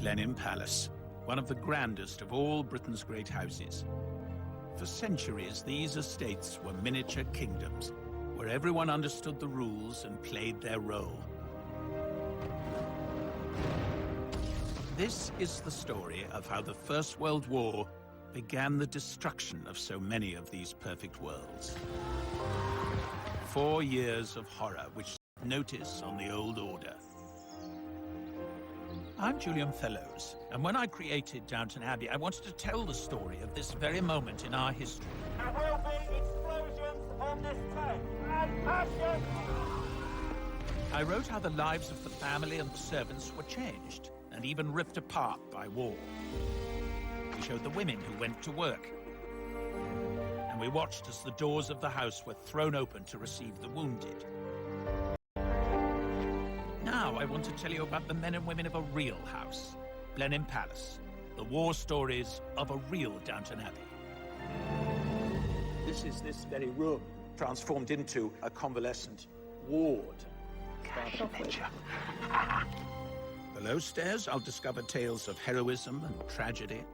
Blenheim Palace, one of the grandest of all Britain's great houses. For centuries, these estates were miniature kingdoms, where everyone understood the rules and played their role. This is the story of how the First World War began the destruction of so many of these perfect worlds. 4 years of horror which notice on the old order. I'm Julian Fellows, and when I created Downton Abbey, I wanted to tell the story of this very moment in our history. There will be explosions on this train, and passion! I wrote how the lives of the family and the servants were changed, and even ripped apart by war. We showed the women who went to work, and we watched as the doors of the house were thrown open to receive the wounded. Now I want to tell you about the men and women of a real house, Blenheim Palace, the war stories of a real Downton Abbey. This is this very room, transformed into a convalescent ward. Cash picture. Below stairs, I'll discover tales of heroism and tragedy.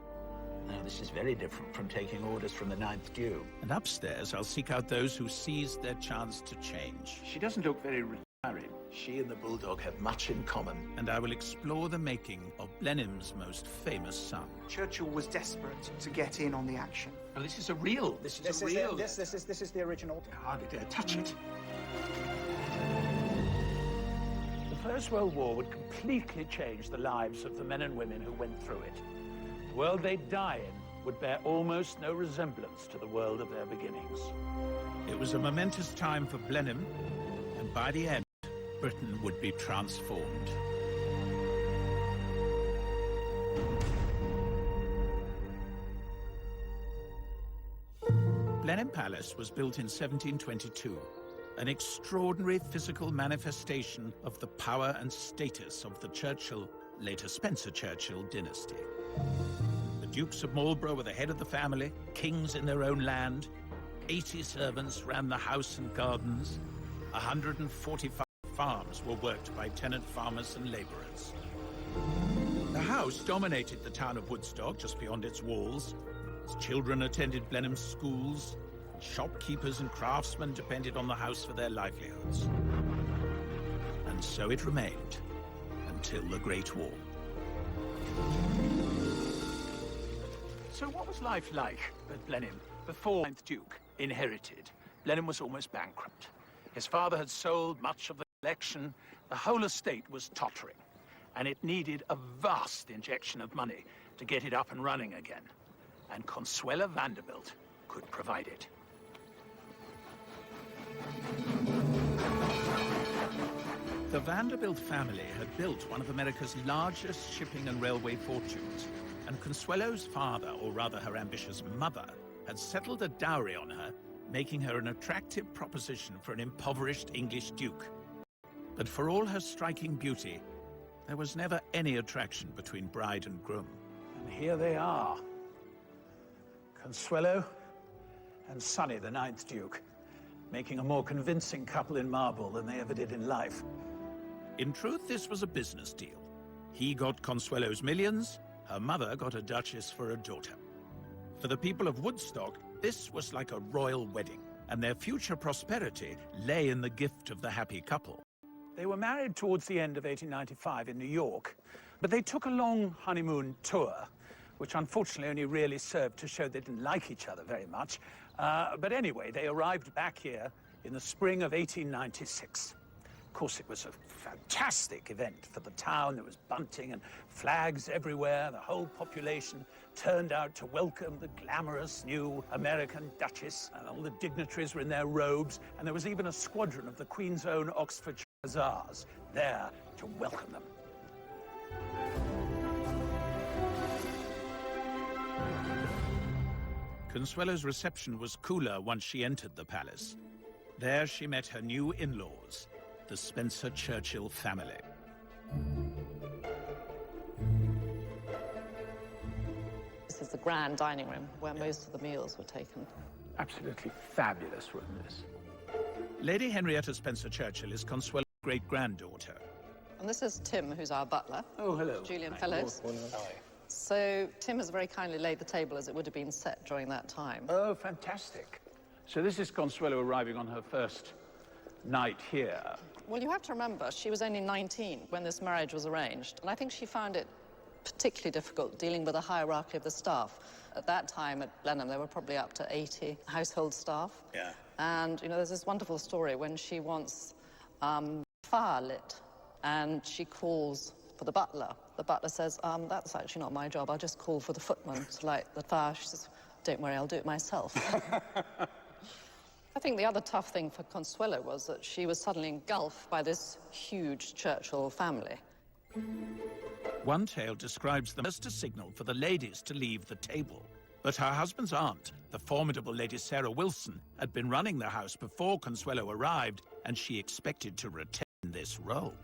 Now, this is very different from taking orders from the Ninth Duke. And upstairs, I'll seek out those who seized their chance to change. She doesn't look very retiring. She and the Bulldog have much in common. And I will explore the making of Blenheim's most famous son. Churchill was desperate to get in on the action. Now, this is a real. This is real. This is the original. I hardly dare touch it. The First World War would completely change the lives of the men and women who went through it. The world they'd die in would bear almost no resemblance to the world of their beginnings. It was a momentous time for Blenheim, and by the end, Britain would be transformed. Blenheim Palace was built in 1722, an extraordinary physical manifestation of the power and status of the Churchill, later Spencer Churchill, dynasty. The Dukes of Marlborough were the head of the family, kings in their own land. 80 servants ran the house and gardens. 145 farms were worked by tenant farmers and labourers. The house dominated the town of Woodstock, just beyond its walls. Its children attended Blenheim schools. Shopkeepers and craftsmen depended on the house for their livelihoods. And so it remained until the Great War. So what was life like at Blenheim before the 9th Duke inherited? Blenheim was almost bankrupt. His father had sold much of the collection. The whole estate was tottering, and it needed a vast injection of money to get it up and running again. And Consuela Vanderbilt could provide it. The Vanderbilt family had built one of America's largest shipping and railway fortunes, and Consuelo's father, or rather her ambitious mother, had settled a dowry on her, making her an attractive proposition for an impoverished English duke. But for all her striking beauty, there was never any attraction between bride and groom. And here they are, Consuelo and Sonny, the 9th Duke, making a more convincing couple in marble than they ever did in life. In truth, this was a business deal. He got Consuelo's millions, her mother got a duchess for a daughter. For the people of Woodstock, this was like a royal wedding, and their future prosperity lay in the gift of the happy couple. They were married towards the end of 1895 in New York, but they took a long honeymoon tour, which unfortunately only really served to show they didn't like each other very much. But anyway, they arrived back here in the spring of 1896. Of course, it was a fantastic event for the town. There was bunting and flags everywhere. The whole population turned out to welcome the glamorous new American Duchess, and all the dignitaries were in their robes, and there was even a squadron of the Queen's own Oxfordshire Hussars there to welcome them. Consuelo's reception was cooler once she entered the palace. There she met her new in-laws, the Spencer Churchill family. This is the grand dining room where most of the meals were taken. Absolutely fabulous room, this. Lady Henrietta Spencer Churchill is Consuelo's great-granddaughter. And this is Tim, who's our butler. Oh, hello. Julian Fellows. So Tim has very kindly laid the table as it would have been set during that time. Oh, fantastic. So this is Consuelo arriving on her first night here. Well, you have to remember, she was only 19 when this marriage was arranged, and I think she found it particularly difficult dealing with the hierarchy of the staff. At that time at Blenheim, there were probably up to 80 household staff. Yeah. And, you know, there's this wonderful story when she wants fire lit, and she calls for the butler. The butler says, that's actually not my job. I'll just call for the footman to light the fire. She says, don't worry, I'll do it myself. I think the other tough thing for Consuelo was that she was suddenly engulfed by this huge Churchill family. One tale describes them as a signal for the ladies to leave the table. But her husband's aunt, the formidable Lady Sarah Wilson, had been running the house before Consuelo arrived, and she expected to retain this role.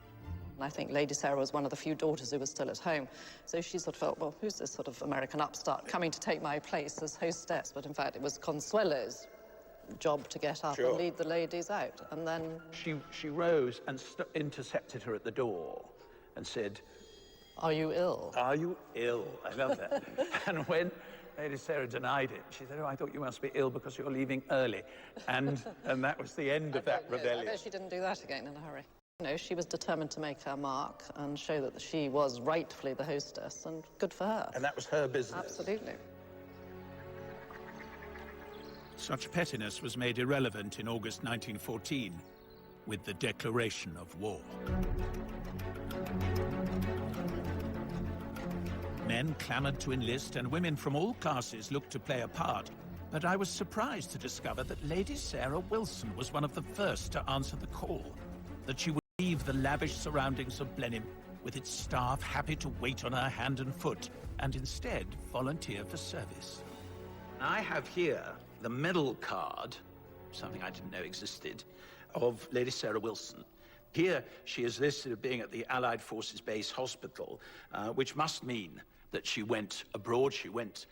I think Lady Sarah was one of the few daughters who was still at home. So she sort of felt, well, who's this sort of American upstart coming to take my place as hostess? But in fact, it was Consuelo's job to get up and lead the ladies out. And then She rose and intercepted her at the door and said, are you ill? are you ill? I love that. And when Lady Sarah denied it, she said, oh, I thought you must be ill because you're leaving early. And that was the end of that rebellion. I bet she didn't do that again in a hurry. You know, she was determined to make her mark and show that she was rightfully the hostess, and good for her. And that was her business. Absolutely. Such pettiness was made irrelevant in August 1914 with the declaration of war. Men clamored to enlist, and women from all classes looked to play a part. But I was surprised to discover that Lady Sarah Wilson was one of the first to answer the call, that she would leave the lavish surroundings of Blenheim with its staff happy to wait on her hand and foot, and instead volunteer for service. I have here the medal card, something I didn't know existed, of Lady Sarah Wilson. Here she is listed as being at the Allied Forces Base Hospital, which must mean that she went abroad. She went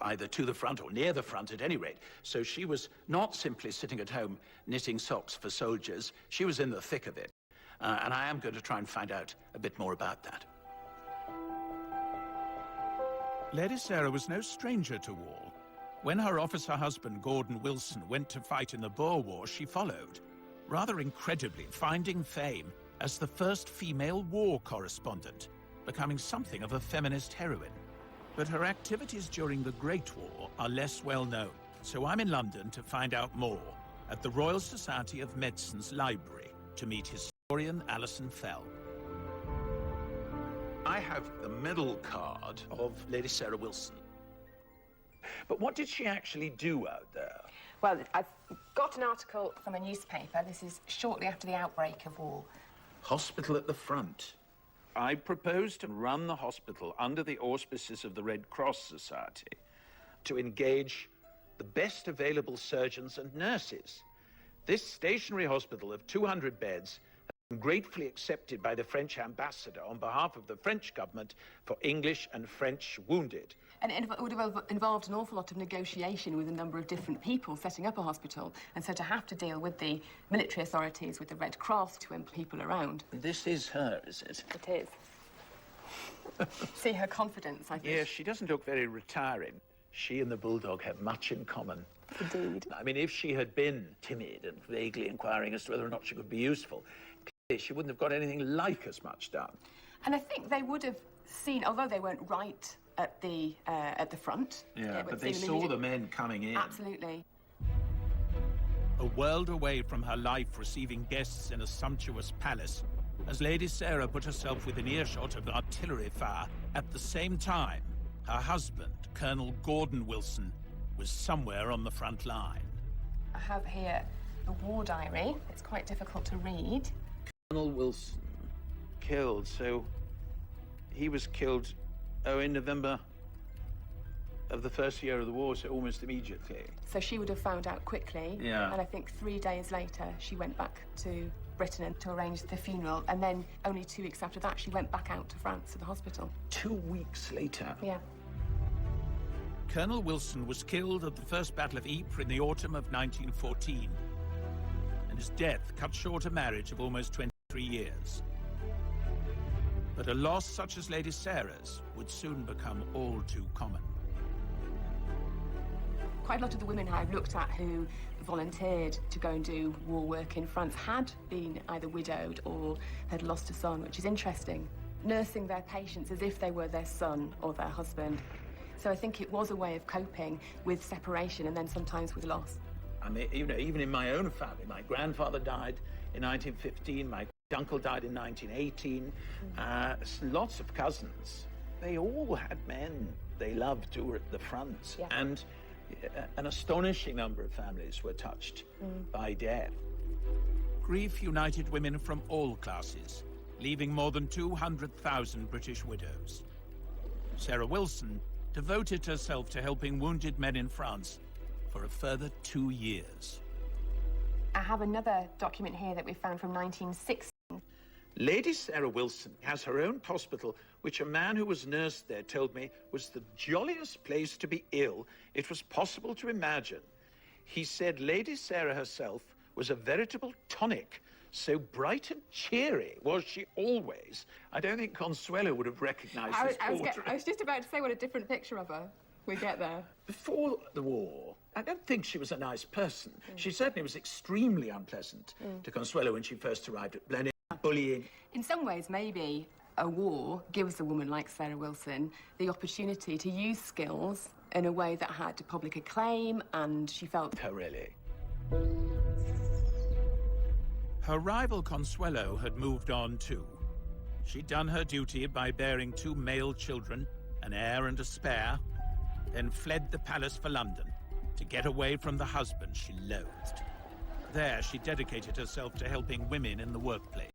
either to the front or near the front at any rate. So she was not simply sitting at home knitting socks for soldiers. She was in the thick of it. And I am going to try and find out a bit more about that. Lady Sarah was no stranger to war. When her officer husband, Gordon Wilson, went to fight in the Boer War, she followed, rather incredibly finding fame as the first female war correspondent, becoming something of a feminist heroine. But her activities during the Great War are less well known, so I'm in London to find out more at the Royal Society of Medicine's library to meet historian Alison Fell. I have the medal card of Lady Sarah Wilson. But what did she actually do out there? Well, I've got an article from a newspaper. This is shortly after the outbreak of war. Hospital at the front. I propose to run the hospital under the auspices of the Red Cross Society to engage the best available surgeons and nurses. This stationary hospital of 200 beds has been gratefully accepted by the French ambassador on behalf of the French government for English and French wounded. And it would have involved an awful lot of negotiation with a number of different people setting up a hospital. And so to have to deal with the military authorities, with the Red Cross, to employ people around. This is her, is it? It is. See her confidence, I think. Yes, she doesn't look very retiring. She and the bulldog have much in common. Indeed. I mean, if she had been timid and vaguely inquiring as to whether or not she could be useful, clearly she wouldn't have got anything like as much done. And I think they would have seen, although they weren't right at the front. Yeah, but they saw the men coming in. Absolutely. A world away from her life receiving guests in a sumptuous palace, as Lady Sarah put herself within earshot of artillery fire, at the same time, her husband, Colonel Gordon Wilson, was somewhere on the front line. I have here the war diary. It's quite difficult to read. Colonel Wilson, killed, so he was killed, in November of the first year of the war, so almost immediately. So she would have found out quickly. Yeah. And I think 3 days later, she went back to Britain and to arrange the funeral. And then only 2 weeks after that, she went back out to France to the hospital. 2 weeks later? Yeah. Colonel Wilson was killed at the First Battle of Ypres in the autumn of 1914. And his death cut short a marriage of almost 23 years. But a loss such as Lady Sarah's would soon become all too common. Quite a lot of the women I've looked at who volunteered to go and do war work in France had been either widowed or had lost a son, which is interesting. Nursing their patients as if they were their son or their husband. So I think it was a way of coping with separation and then sometimes with loss. I mean, you know, even in my own family, my grandfather died in 1915, my uncle died in 1918, lots of cousins. They all had men they loved who were at the front. Yeah. And an astonishing number of families were touched by death. Grief united women from all classes, leaving more than 200,000 British widows. Sarah Wilson devoted herself to helping wounded men in France for a further 2 years. I have another document here that we found from 1960. Lady Sarah Wilson has her own hospital, which a man who was nursed there told me was the jolliest place to be ill it was possible to imagine. He said Lady Sarah herself was a veritable tonic. So bright and cheery was she always. I don't think Consuelo would have recognized this portrait. I was just about to say what a different picture of her we get there. Before the war, I don't think she was a nice person. She certainly was extremely unpleasant to Consuelo when she first arrived at Blenheim, bullying. In some ways, maybe a war gives a woman like Sarah Wilson the opportunity to use skills in a way that had public acclaim, and she felt... Her, really. Her rival Consuelo had moved on too. She'd done her duty by bearing 2 male children, an heir and a spare, then fled the palace for London to get away from the husband she loathed. There, she dedicated herself to helping women in the workplace.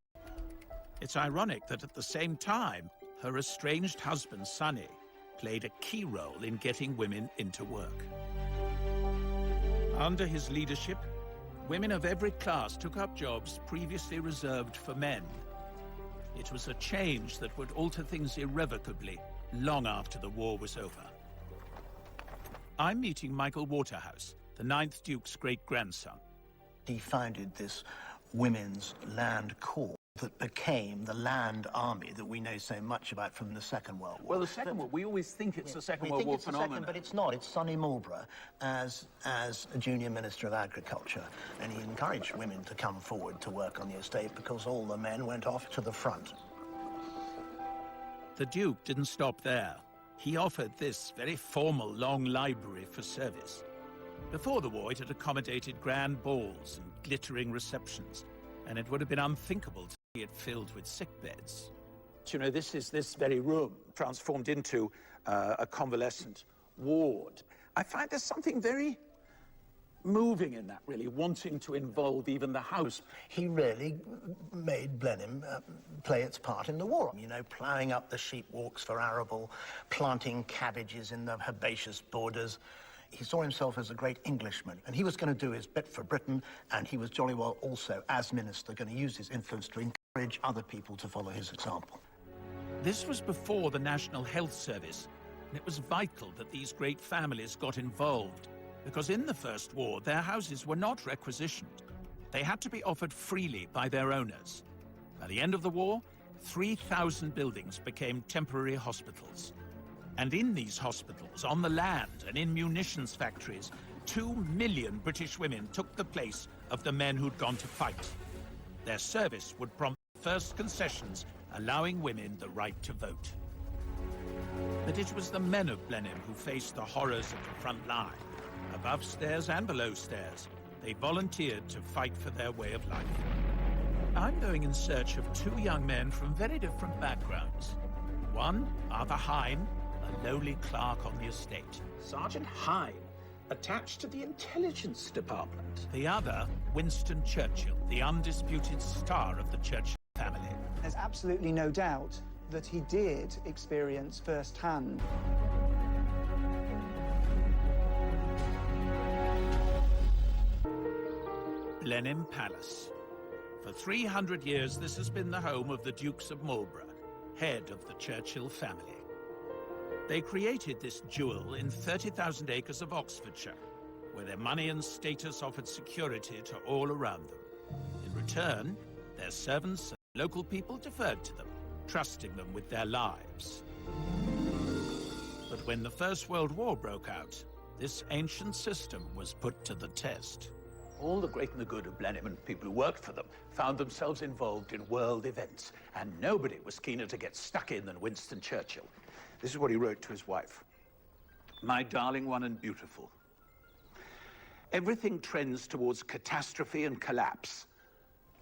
It's ironic that at the same time, her estranged husband, Sonny, played a key role in getting women into work. Under his leadership, women of every class took up jobs previously reserved for men. It was a change that would alter things irrevocably long after the war was over. I'm meeting Michael Waterhouse, the 9th Duke's great-grandson. He founded this women's land corps that became the land army that we know so much about from the Second World War. Well, the Second War, we always think it's the Second World War phenomenon. But it's not. It's Sonny Marlborough as a junior Minister of Agriculture, and he encouraged women to come forward to work on the estate because all the men went off to the front. The Duke didn't stop there. He offered this very formal long library for service. Before the war, it had accommodated grand balls and glittering receptions, and it would have been unthinkable to see it filled with sickbeds. You know, this very room transformed into a convalescent ward. I find there's something very moving in that, really, wanting to involve even the house. He really made Blenheim play its part in the war. You know, ploughing up the sheep walks for arable, planting cabbages in the herbaceous borders. He saw himself as a great Englishman, and he was going to do his bit for Britain, and he was jolly well also, as minister, going to use his influence to encourage other people to follow his example. This was before the National Health Service, and it was vital that these great families got involved, because in the First War, their houses were not requisitioned. They had to be offered freely by their owners. By the end of the war, 3,000 buildings became temporary hospitals. And in these hospitals, on the land and in munitions factories, 2 million British women took the place of the men who'd gone to fight. Their service would prompt the first concessions, allowing women the right to vote. But it was the men of Blenheim who faced the horrors of the front line. Above stairs and below stairs, they volunteered to fight for their way of life. I'm going in search of 2 young men from very different backgrounds. One, Arthur Hine, a lowly clerk on the estate. Sergeant Hine, attached to the intelligence department. The other, Winston Churchill, the undisputed star of the Churchill family. There's absolutely no doubt that he did experience firsthand Blenheim Palace. For 300 years, this has been the home of the Dukes of Marlborough, head of the Churchill family. They created this jewel in 30,000 acres of Oxfordshire, where their money and status offered security to all around them. In return, their servants and local people deferred to them. trusting them with their lives. But when the First World War broke out, this ancient system was put to the test. All the great and the good of Blenheim and people who worked for them found themselves involved in world events, and nobody was keener to get stuck in than Winston Churchill. This is what he wrote to his wife. My darling one and beautiful, everything trends towards catastrophe and collapse.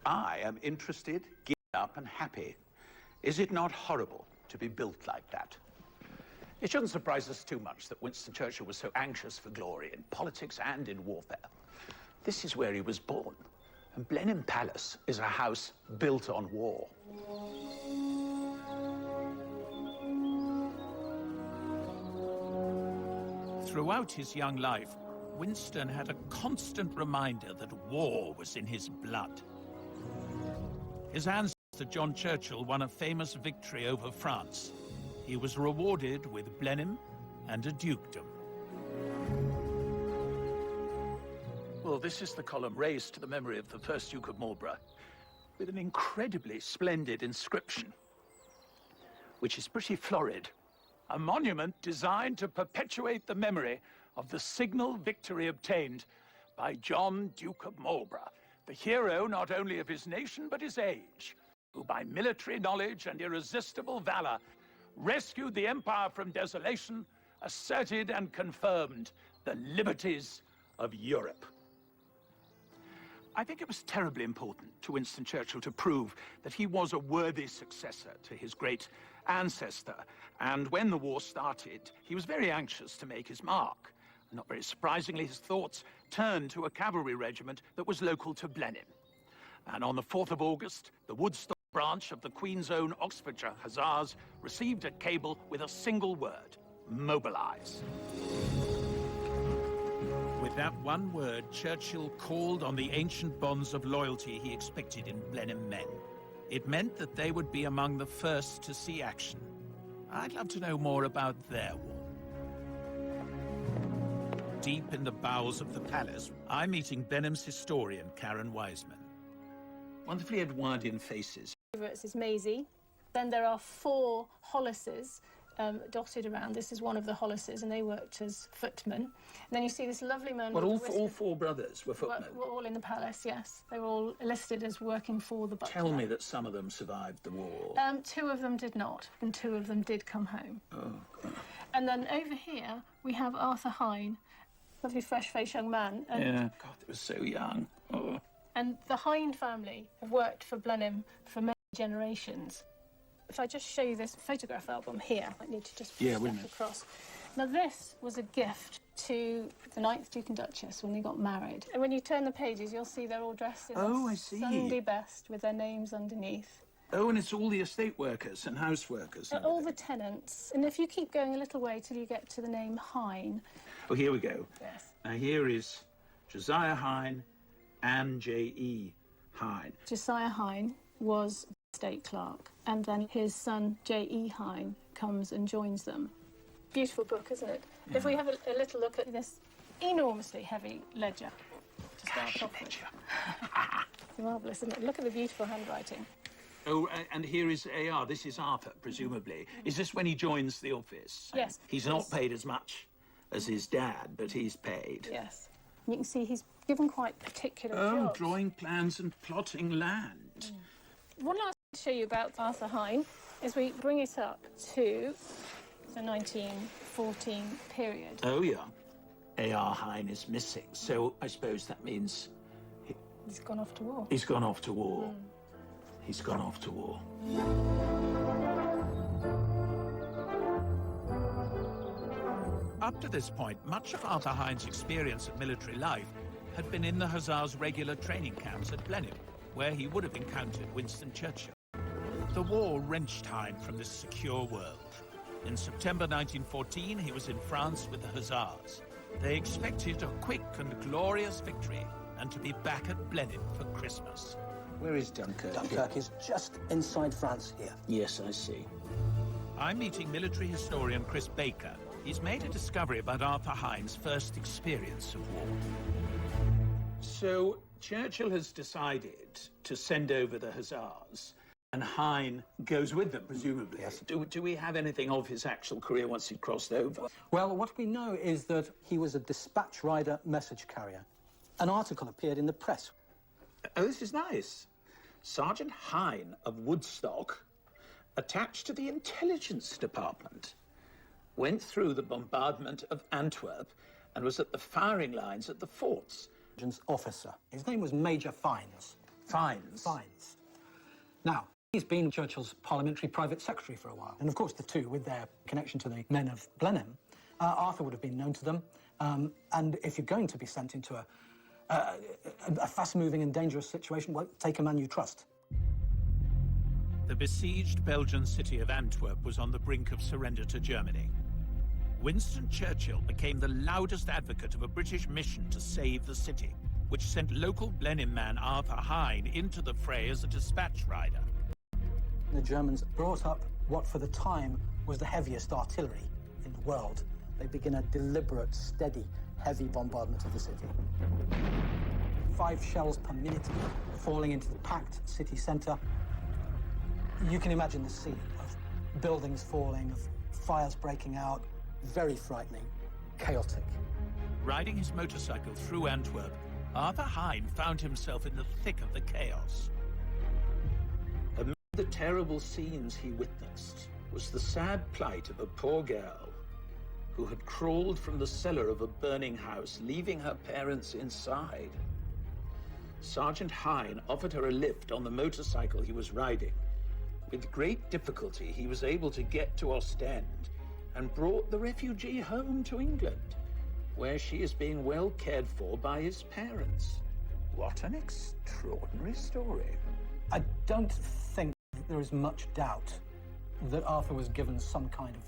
I am interested, geared up and happy. Is it not horrible to be built like that? It shouldn't surprise us too much that Winston Churchill was so anxious for glory in politics and in warfare. This is where he was born, and Blenheim Palace is a house built on war. Throughout his young life, Winston had a constant reminder that war was in his blood. His ancestor John Churchill won a famous victory over France. He was rewarded with Blenheim and a dukedom. Well, this is the column raised to the memory of the first Duke of Marlborough, with an incredibly splendid inscription, which is pretty florid. A monument designed to perpetuate the memory of the signal victory obtained by John, Duke of Marlborough, the hero not only of his nation but his age, who by military knowledge and irresistible valor rescued the empire from desolation, asserted and confirmed the liberties of Europe. I think it was terribly important to Winston Churchill to prove that he was a worthy successor to his great ancestor, and when the war started, he was very anxious to make his mark. Not very surprisingly, his thoughts turned to a cavalry regiment that was local to Blenheim. And on the 4th of August, the Woodstock branch of the Queen's Own Oxfordshire Hussars received a cable with a single word: mobilize. With that one word, Churchill called on the ancient bonds of loyalty he expected in Blenheim men. It meant that they would be among the first to see action. I'd love to know more about their war. Deep in the bowels of the palace, I'm meeting Blenheim's historian, Karen Wiseman. Wonderfully Edwardian faces. Favorites is Maisie. Then there are 4 Hollises dotted around. This is one of the Hollises, and they worked as footmen. And then you see this lovely man. Well, all 4 brothers were footmen. Were all in the palace, yes. They were all listed as working for the butler. Tell me that some of them survived the war. 2 of them did not, and 2 of them did come home. Oh, God. And then over here we have Arthur Hine, lovely fresh-faced young man. And yeah, God, they were so young. Oh. And the Hine family have worked for Blenheim for many generations. If I just show you this photograph album here, I need to just step across. Now, this was a gift to the 9th Duke and Duchess when they got married. And when you turn the pages, you'll see they're all dressed in Sunday best with their names underneath. Oh, and it's all the estate workers and house workers. And all the tenants. And if you keep going a little way till you get to the name Hine. Oh, here we go. Yes. Now, here is Josiah Hine and J.E. Hine. Josiah Hine was estate clerk, and then his son J.E. Hine comes and joins them. Beautiful book, isn't it? Yeah. If we have a little look at this enormously heavy ledger to start off with. It's marvellous, isn't it? Look at the beautiful handwriting. Oh, and here is A.R. This is Arthur, presumably. Is this when he joins the office? Yes. He's not paid as much as his dad, but he's paid. Yes. You can see he's given quite particular jobs. Oh, drawing plans and plotting land. One last thing to show you about Arthur Hine is we bring it up to the 1914 period. Oh, yeah. A.R. Hine is missing, so I suppose that means... He's gone off to war. He's gone off to war. He's gone off to war. Up to this point, much of Arthur Hine's experience of military life had been in the Hussars' regular training camps at Blenheim, where he would have encountered Winston Churchill. The war wrenched Hine from this secure world. In September 1914, he was in France with the Hussars. They expected a quick and glorious victory, and to be back at Blenheim for Christmas. Where is Dunkirk? Dunkirk is just inside France here. Yes, I see. I'm meeting military historian Chris Baker. He's made a discovery about Arthur Hine's first experience of war. So, Churchill has decided to send over the Hussars. And Hine goes with them, presumably. Yes. Do we have anything of his actual career once he crossed over? Well, what we know is that he was a dispatch rider message carrier. An article appeared in the press. Oh, this is nice. Sergeant Hine of Woodstock, attached to the intelligence department, went through the bombardment of Antwerp and was at the firing lines at the forts. Officer. His name was Major Fines. Fines? Fines. Now, he's been Churchill's parliamentary private secretary for a while. And of course, the two, with their connection to the men of Blenheim, Arthur would have been known to them. And if you're going to be sent into a fast-moving and dangerous situation, well, take a man you trust. The besieged Belgian city of Antwerp was on the brink of surrender to Germany. Winston Churchill became the loudest advocate of a British mission to save the city, which sent local Blenheim man Arthur Hine into the fray as a dispatch rider. The Germans brought up what for the time was the heaviest artillery in the world. They begin a deliberate, steady, heavy bombardment of the city. 5 shells per minute falling into the packed city centre. You can imagine the scene of buildings falling, of fires breaking out. Very frightening, chaotic. Riding his motorcycle through Antwerp, Arthur Hine found himself in the thick of the chaos. Amid the terrible scenes he witnessed was the sad plight of a poor girl who had crawled from the cellar of a burning house, leaving her parents inside. Sergeant Hine offered her a lift on the motorcycle he was riding. With great difficulty, he was able to get to Ostend and brought the refugee home to England, where she is being well cared for by his parents. What an extraordinary story. I don't think there is much doubt that Arthur was given some kind of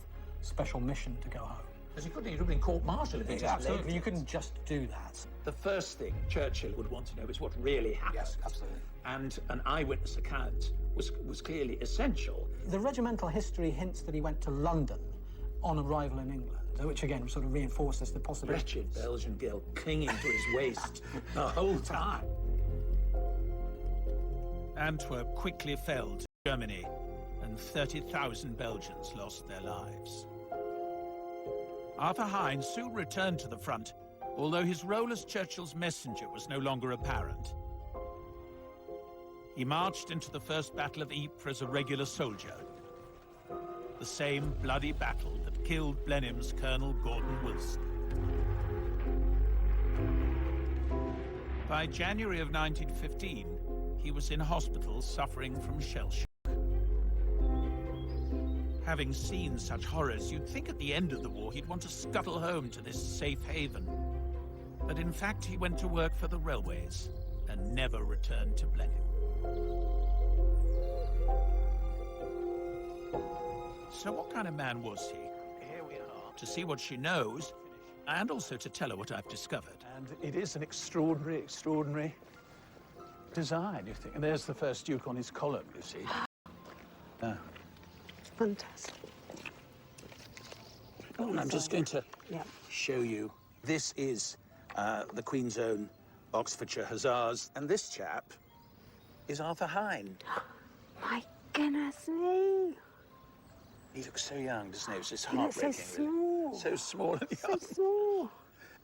special mission to go home. Because he couldn't have been court-martialed if he just Absolutely, left. you couldn't just do that. The first thing Churchill would want to know is what really happened. Yes, absolutely. And an eyewitness account was clearly essential. The regimental history hints that he went to London on arrival in England, which again sort of reinforces the possibility. Wretched Belgian girl clinging to his waist the whole time. Antwerp quickly fell to Germany, and 30,000 Belgians lost their lives. Arthur Hine soon returned to the front, although his role as Churchill's messenger was no longer apparent. He marched into the First Battle of Ypres as a regular soldier, the same bloody battle that killed Blenheim's Colonel Gordon Wilson. By January of 1915, he was in hospital suffering from shell shock. Having seen such horrors, you'd think at the end of the war he'd want to scuttle home to this safe haven. But in fact, he went to work for the railways and never returned to Blenheim. So what kind of man was he? Here we are. To see what she knows, and also to tell her what I've discovered. And it is an extraordinary, extraordinary design, you think. And there's the first Duke on his column, you see. Fantastic. Oh, and I'm just going to show you. This is the Queen's Own Oxfordshire Hussars. And this chap is Arthur Hine. My goodness me. He looks so young, doesn't he? It's just He looks so heartbreaking. small. Really. So small and young. So small.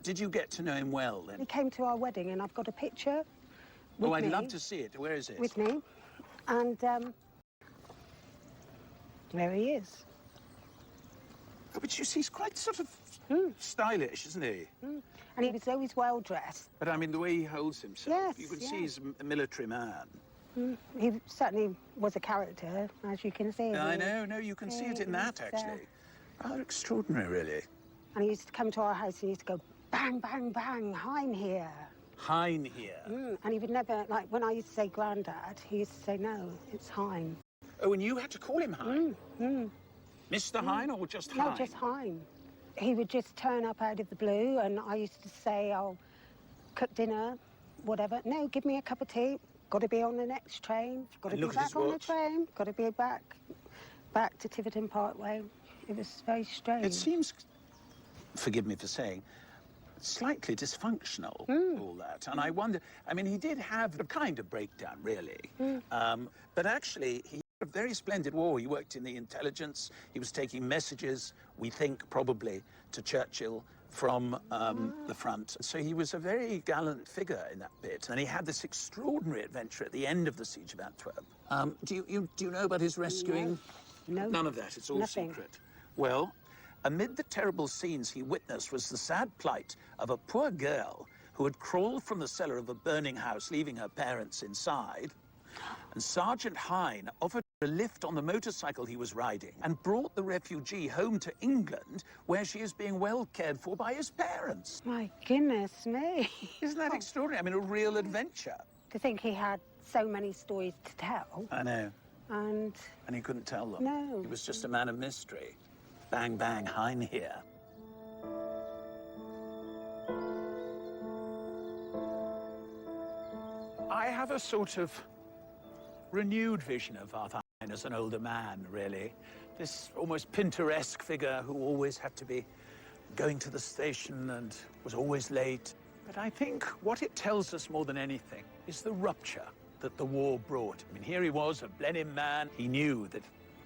Did you get to know him well, then? He came to our wedding and I've got a picture with Oh, I'd me, love to see it. Where is it? with me. And there he is. Oh, but you see, he's quite sort of stylish, isn't he? And he was always well dressed. But I mean, the way he holds himself, Yes, you can yeah. see he's a military man. He certainly was a character, as you can see. I know, no, you can see it in that, actually. Rather extraordinary, really. And he used to come to our house and he used to go, bang, bang, bang, Hine here. Hine here. And he would never, like, when I used to say Grandad, he used to say, no, it's Hine. Oh, and you had to call him Hine? Mr. Hine or just Hine? No, just Hine. He would just turn up out of the blue and I used to say, I'll cook dinner, whatever. No, give me a cup of tea. Got to be on the next train. Got to be back on the train. Got to be back to Tiverton Parkway. It was very strange. It seems, forgive me for saying, slightly dysfunctional, all that. And I wonder, I mean, he did have a kind of breakdown, really. But actually, he A very splendid war. He worked in the intelligence. He was taking messages, we think, probably to Churchill from the front. So he was a very gallant figure in that bit. And he had this extraordinary adventure at the end of the siege of Antwerp. Do you know about his rescuing? No. None of that. It's all Nothing. secret. Well, amid the terrible scenes he witnessed was the sad plight of a poor girl who had crawled from the cellar of a burning house, leaving her parents inside. And Sergeant Hine offered a lift on the motorcycle he was riding and brought the refugee home to England, where she is being well cared for by his parents. My goodness me. Isn't that extraordinary? I mean, a real adventure. To think he had so many stories to tell. I know. And he couldn't tell them. No. He was just a man of mystery. Bang, bang, Hine here. I have a sort of renewed vision of Arthur Hine as an older man, really. This almost Pinteresque figure who always had to be going to the station and was always late. But I think what it tells us more than anything is the rupture that the war brought. I mean, here he was, a Blenheim man. He knew that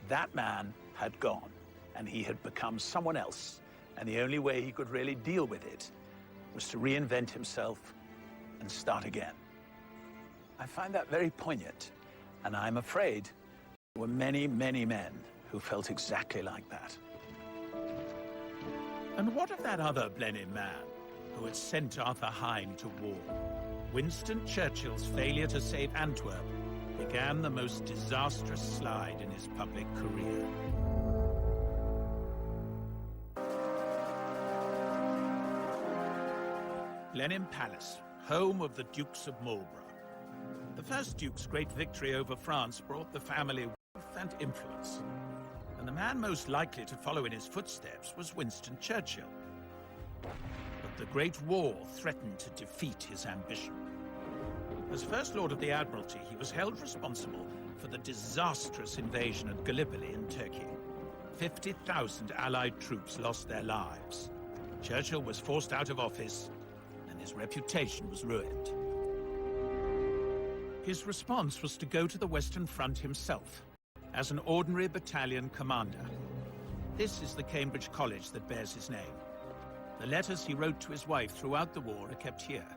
that man had gone and he had become someone else. And the only way he could really deal with it was to reinvent himself and start again. I find that very poignant. And I'm afraid there were many, many men who felt exactly like that. And what of that other Blenheim man who had sent Arthur Hine to war? Winston Churchill's failure to save Antwerp began the most disastrous slide in his public career. Blenheim Palace, home of the Dukes of Marlborough. The first Duke's great victory over France brought the family wealth and influence. And the man most likely to follow in his footsteps was Winston Churchill. But the Great War threatened to defeat his ambition. As First Lord of the Admiralty, he was held responsible for the disastrous invasion at Gallipoli in Turkey. 50,000 Allied troops lost their lives. Churchill was forced out of office, and his reputation was ruined. His response was to go to the Western Front himself, as an ordinary battalion commander. This is the Cambridge College that bears his name. The letters he wrote to his wife throughout the war are kept here.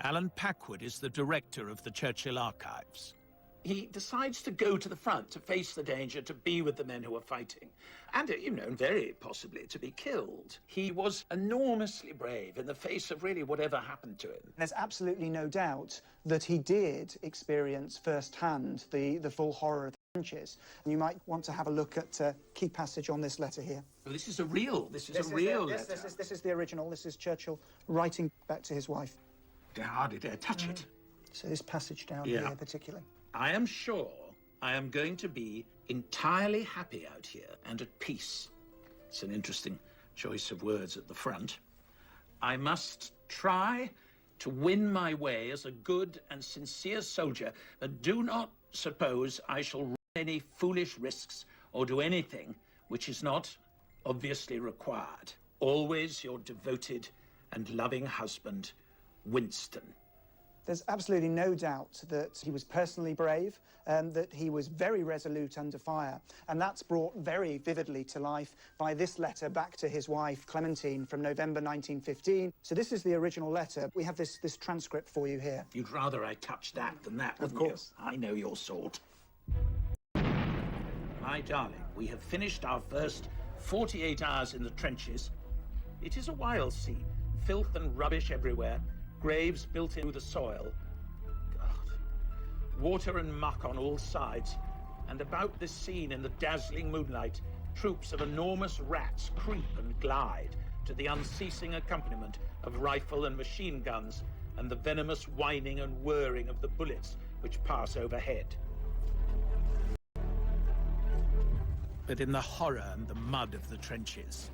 Alan Packwood is the director of the Churchill Archives. He decides to go to the front, to face the danger, to be with the men who are fighting. And, very possibly to be killed. He was enormously brave in the face of really whatever happened to him. There's absolutely no doubt that he did experience firsthand the full horror of the trenches. And you might want to have a look at a key passage on this letter here. Well, this is a real letter. This is the original. This is Churchill writing back to his wife. I hardly dare touch it. So this passage down here particularly. I am sure I am going to be entirely happy out here and at peace. It's an interesting choice of words at the front. I must try to win my way as a good and sincere soldier, but do not suppose I shall run any foolish risks or do anything which is not obviously required. Always your devoted and loving husband, Winston. There's absolutely no doubt that he was personally brave, that he was very resolute under fire, and that's brought very vividly to life by this letter back to his wife, Clementine, from November 1915. So this is the original letter. We have this transcript for you here. You'd rather I touched that than that, wouldn't Of course. you? I know your sort. My darling, we have finished our first 48 hours in the trenches. It is a wild scene. Filth and rubbish everywhere. Graves built into the soil. God. Water and muck on all sides. And about this scene in the dazzling moonlight, troops of enormous rats creep and glide to the unceasing accompaniment of rifle and machine guns and the venomous whining and whirring of the bullets which pass overhead. But in the horror and the mud of the trenches,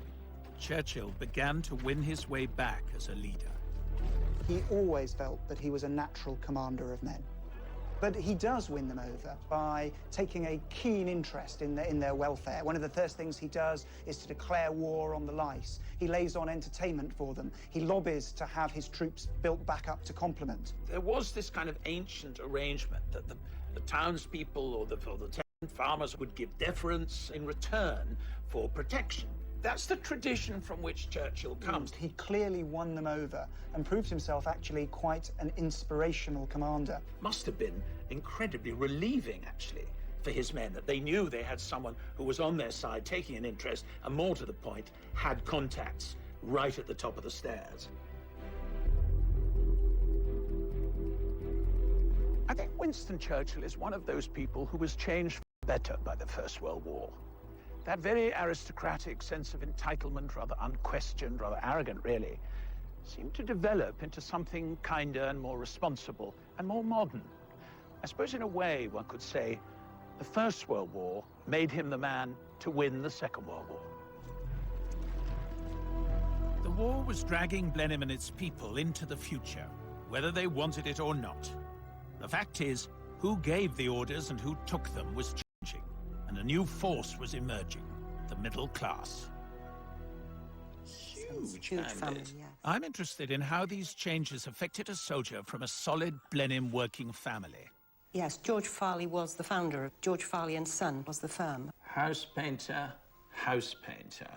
Churchill began to win his way back as a leader. He always felt that he was a natural commander of men. But he does win them over by taking a keen interest in their welfare. One of the first things he does is to declare war on the lice. He lays on entertainment for them. He lobbies to have his troops built back up to complement. There was this kind of ancient arrangement that the townspeople or the Farmers would give deference in return for protection. That's the tradition from which Churchill comes. He clearly won them over and proved himself actually quite an inspirational commander. Must have been incredibly relieving, actually, for his men, that they knew they had someone who was on their side, taking an interest, and more to the point, had contacts right at the top of the stairs. I think Winston Churchill is one of those people who was changed for the better by the First World War. That very aristocratic sense of entitlement, rather unquestioned, rather arrogant, really, seemed to develop into something kinder and more responsible and more modern. I suppose in a way one could say the First World War made him the man to win the Second World War. The war was dragging Blenheim and its people into the future, whether they wanted it or not. The fact is, who gave the orders and who took them was changing, and a new force was emerging, the middle class. Huge family, yes. I'm interested in how these changes affected a soldier from a solid Blenheim working family. Yes, George Farley was the founder. George Farley and Son was the firm. House painter, house painter.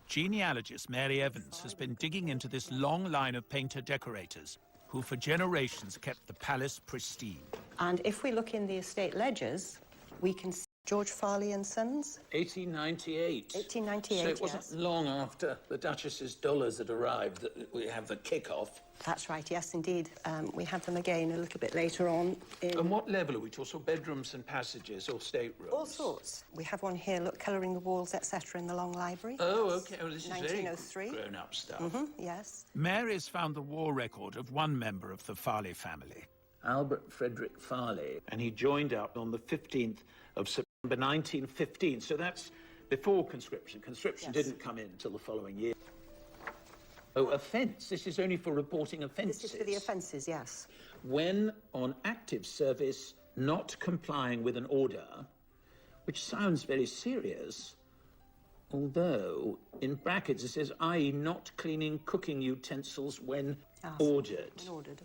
Genealogist Mary Evans has been digging into this long line of painter-decorators who for generations kept the palace pristine. And if we look in the estate ledgers, we can see George Farley and Sons. 1898. 1898, So it wasn't yes. long after the Duchess's dollars had arrived that we have the kick-off. That's right, yes, indeed. We had them again a little bit later on. And what level are we talking? So bedrooms and passages or staterooms? All sorts. We have one here, look, colouring the walls, etc., in the long library. Oh, OK. Oh, this is 1903. very grown-up stuff. Yes. Mary's found the war record of one member of the Farley family. Albert Frederick Farley, and he joined up on the 15th of September 1915. So that's before conscription. Conscription didn't come in until the following year. Oh, offence. This is only for reporting offences. This is for the offences, yes. When on active service, not complying with an order, which sounds very serious, although in brackets it says, i.e. not cleaning cooking utensils when ordered. When ordered.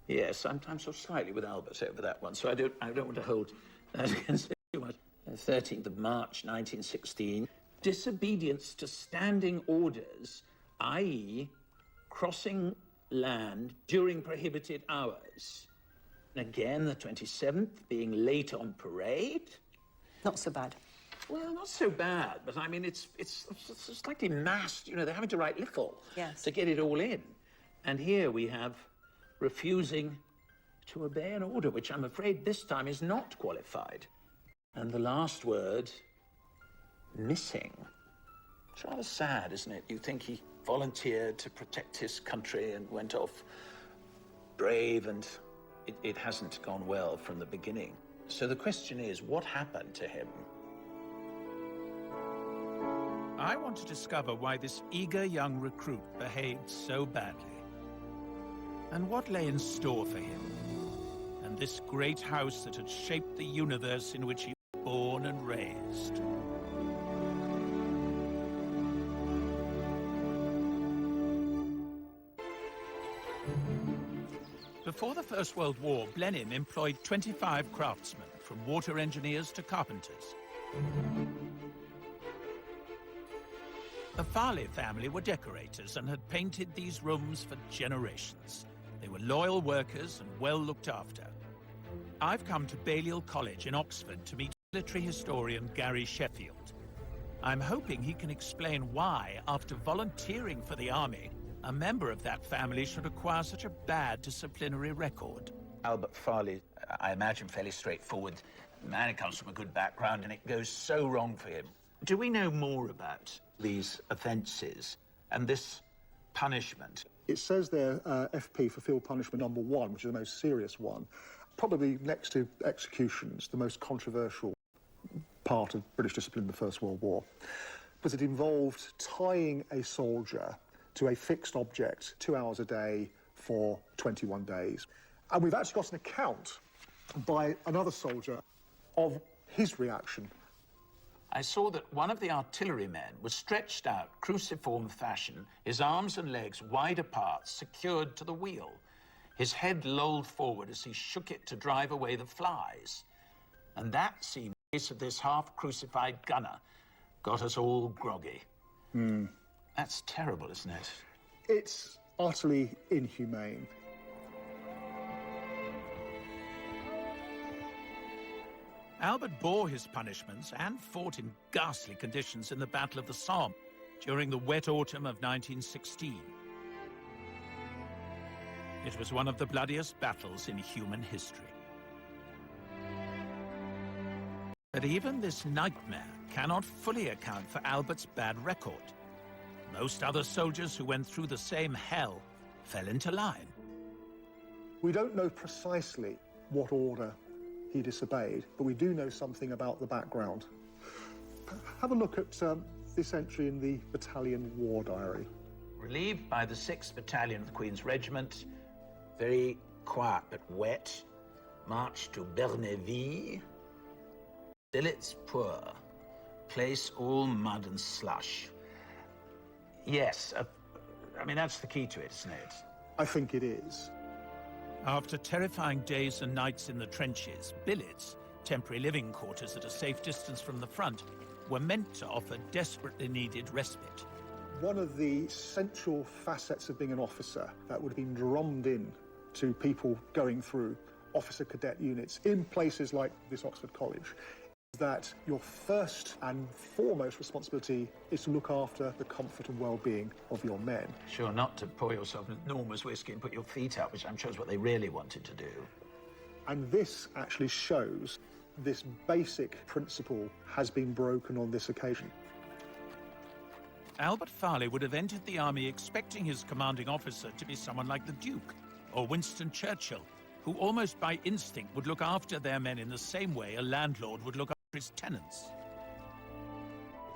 Yes, I'm so slightly with Albert over that one, so I don't want to hold that against him too much. 13th of March, 1916. Disobedience to standing orders, i.e. crossing land during prohibited hours. And again, the 27th, being late on parade. Not so bad. Well, not so bad, but I mean, it's slightly massed. You know, they're having to write little to get it all in. And here we have refusing to obey an order, which I'm afraid this time is not qualified. And the last word, missing. It's rather sad, isn't it? You think he volunteered to protect his country and went off brave, and it hasn't gone well from the beginning. So the question is, what happened to him? I want to discover why this eager young recruit behaved so badly, and what lay in store for him, and this great house that had shaped the universe in which he was born and raised. Before the First World War, Blenheim employed 25 craftsmen, from water engineers to carpenters. The Farley family were decorators and had painted these rooms for generations. They were loyal workers and well looked after. I've come to Balliol College in Oxford to meet military historian Gary Sheffield. I'm hoping he can explain why, after volunteering for the army, a member of that family should acquire such a bad disciplinary record. Albert Farley, I imagine, fairly straightforward man. He comes from a good background, and it goes so wrong for him. Do we know more about these offences and this punishment? It says there, FP for field punishment number 1, which is the most serious one. Probably next to executions, the most controversial part of British discipline in the First World War. Because it involved tying a soldier to a fixed object 2 hours a day for 21 days. And we've actually got an account by another soldier of his reaction. I saw that one of the artillerymen was stretched out, cruciform fashion, his arms and legs wide apart, secured to the wheel. His head lolled forward as he shook it to drive away the flies. And that seemed face of this half-crucified gunner got us all groggy. That's terrible, isn't it? It's utterly inhumane. Albert bore his punishments and fought in ghastly conditions in the Battle of the Somme during the wet autumn of 1916. It was one of the bloodiest battles in human history. But even this nightmare cannot fully account for Albert's bad record. Most other soldiers who went through the same hell fell into line. We don't know precisely what order he disobeyed, but we do know something about the background. Have a look at this entry in the battalion war diary. Relieved by the 6th Battalion of the Queen's Regiment, very quiet but wet, marched to Berneville. Billets poor, place all mud and slush. Yes, I mean, that's the key to it, isn't it? I think it is. After terrifying days and nights in the trenches, billets, temporary living quarters at a safe distance from the front, were meant to offer desperately needed respite. One of the central facets of being an officer that would have been drummed in to people going through officer cadet units in places like this Oxford College is that your first and foremost responsibility is to look after the comfort and well-being of your men. Sure, not to pour yourself an enormous whiskey and put your feet up, which I'm sure is what they really wanted to do. And this actually shows this basic principle has been broken on this occasion. Albert Farley would have entered the army expecting his commanding officer to be someone like the Duke or Winston Churchill, who almost by instinct would look after their men in the same way a landlord would look after his tenants.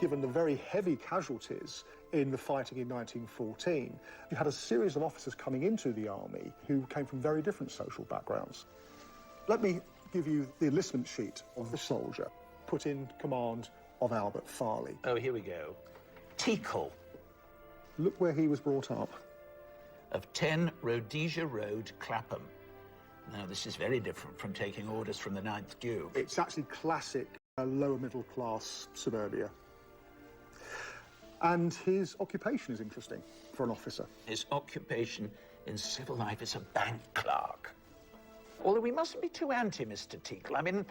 Given the very heavy casualties in the fighting in 1914, you had a series of officers coming into the army who came from very different social backgrounds. Let me give you the enlistment sheet of the soldier put in command of Albert Farley. Oh, here we go. Teakle. Look where he was brought up. Of 10 Rhodesia Road, Clapham. Now, this is very different from taking orders from the 9th Duke. It's actually classic lower middle class suburbia. And his occupation is interesting for an officer. His occupation in civil life is a bank clerk. Although we mustn't be too anti Mr. Teakle. I mean,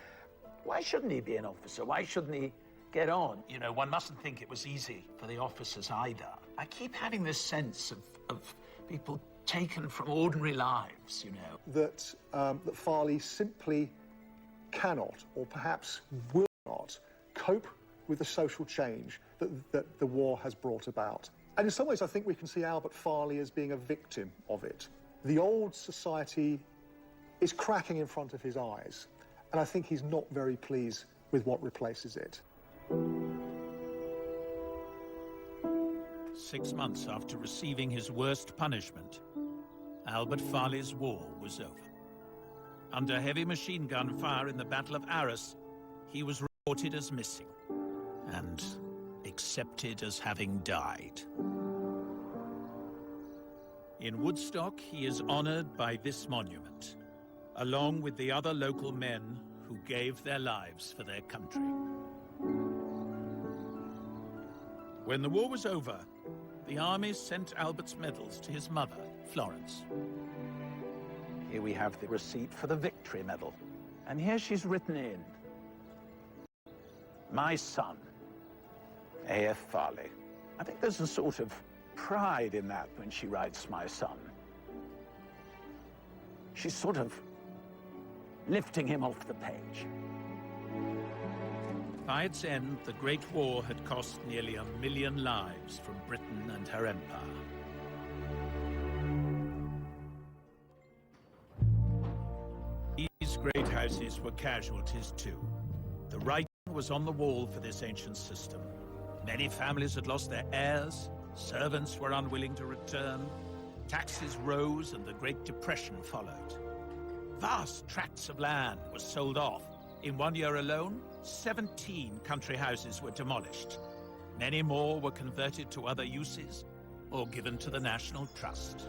why shouldn't he be an officer? Why shouldn't he get on? You know, one mustn't think it was easy for the officers either. I keep having this sense of people taken from ordinary lives, you know. That Farley simply cannot, or perhaps will not, cope with the social change that the war has brought about. And in some ways, I think we can see Albert Farley as being a victim of it. The old society is cracking in front of his eyes, and I think he's not very pleased with what replaces it. 6 months after receiving his worst punishment, Albert Farley's war was over. Under heavy machine gun fire in the Battle of Arras, he was reported as missing and accepted as having died. In Woodstock, he is honored by this monument, along with the other local men who gave their lives for their country. When the war was over, the army sent Albert's medals to his mother, Florence. Here we have the receipt for the Victory Medal. And here she's written in, "My son, A.F. Farley." I think there's a sort of pride in that when she writes "my son." She's sort of lifting him off the page. By its end, the Great War had cost nearly 1 million lives from Britain and her empire. These great houses were casualties too. The writing was on the wall for this ancient system. Many families had lost their heirs, servants were unwilling to return, taxes rose and the Great Depression followed. Vast tracts of land were sold off. In 1 year alone, 17 country houses were demolished. Many more were converted to other uses or given to the National Trust.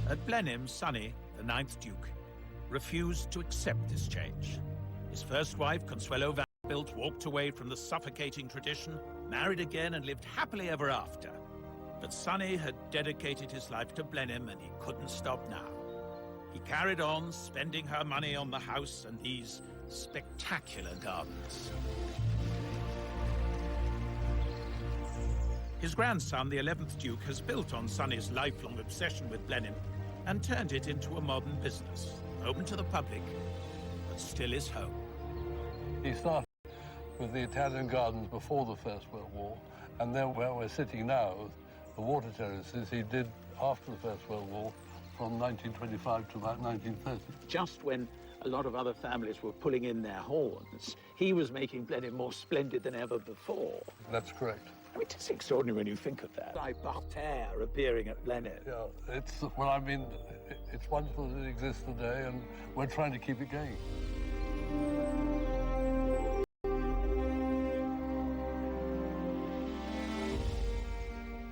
At Blenheim, Sonny, the 9th Duke, refused to accept this change. His first wife, Consuelo built walked away from the suffocating tradition, married again and lived happily ever after. But Sonny had dedicated his life to Blenheim and he couldn't stop now. He carried on spending her money on the house and these spectacular gardens. His grandson, the 11th Duke, has built on Sonny's lifelong obsession with Blenheim and turned it into a modern business, open to the public, but still his home. He started with the Italian gardens before the First World War, and then where we're sitting now, the water terraces, he did after the First World War, from 1925 to about 1930. Just when a lot of other families were pulling in their horns, he was making Blenheim more splendid than ever before. That's correct. I mean, it's extraordinary when you think of that. Like parterre appearing at Blenheim. Yeah, it's wonderful that it exists today, and we're trying to keep it going.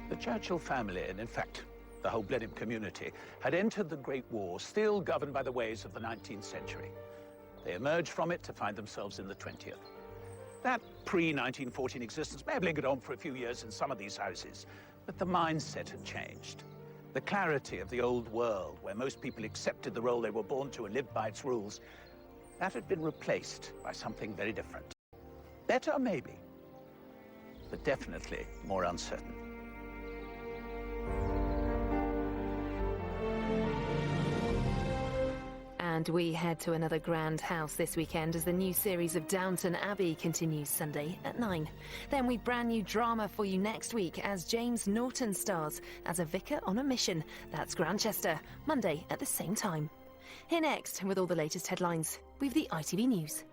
The Churchill family, and in fact, the whole Blenheim community, had entered the Great War still governed by the ways of the 19th century. They emerged from it to find themselves in the 20th. That pre-1914 existence may have lingered on for a few years in some of these houses, but the mindset had changed. The clarity of the old world, where most people accepted the role they were born to and lived by its rules, that had been replaced by something very different. Better, maybe, but definitely more uncertain. And we head to another grand house this weekend as the new series of Downton Abbey continues Sunday at 9. Then we've brand new drama for you next week as James Norton stars as a vicar on a mission. That's Grantchester, Monday at the same time. Here next, with all the latest headlines, we've the ITV News.